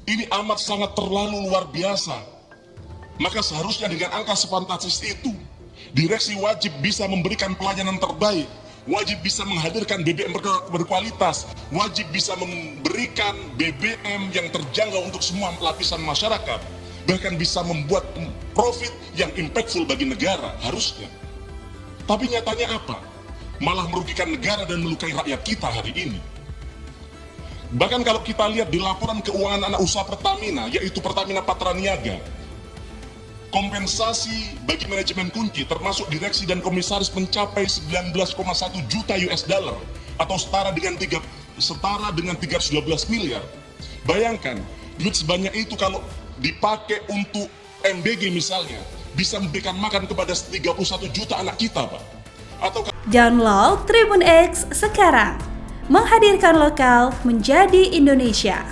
Ini amat sangat terlalu luar biasa. Maka seharusnya dengan angka sefantastis itu, direksi wajib bisa memberikan pelayanan terbaik, wajib bisa menghadirkan BBM berkualitas, wajib bisa memberikan BBM yang terjangkau untuk semua lapisan masyarakat, bahkan bisa membuat profit yang impactful bagi negara, harusnya. Tapi nyatanya apa? Malah merugikan negara dan melukai rakyat kita hari ini. Bahkan kalau kita lihat di laporan keuangan anak usaha Pertamina, yaitu Pertamina Patraniaga, kompensasi bagi manajemen kunci termasuk direksi dan komisaris mencapai 19,1 juta US dollar atau setara dengan 312 miliar. Bayangkan, duit sebanyak itu kalau dipakai untuk MBG misalnya, bisa memberikan makan kepada 31 juta anak kita, Pak. Atau Download Tribun X sekarang, menghadirkan lokal menjadi Indonesia.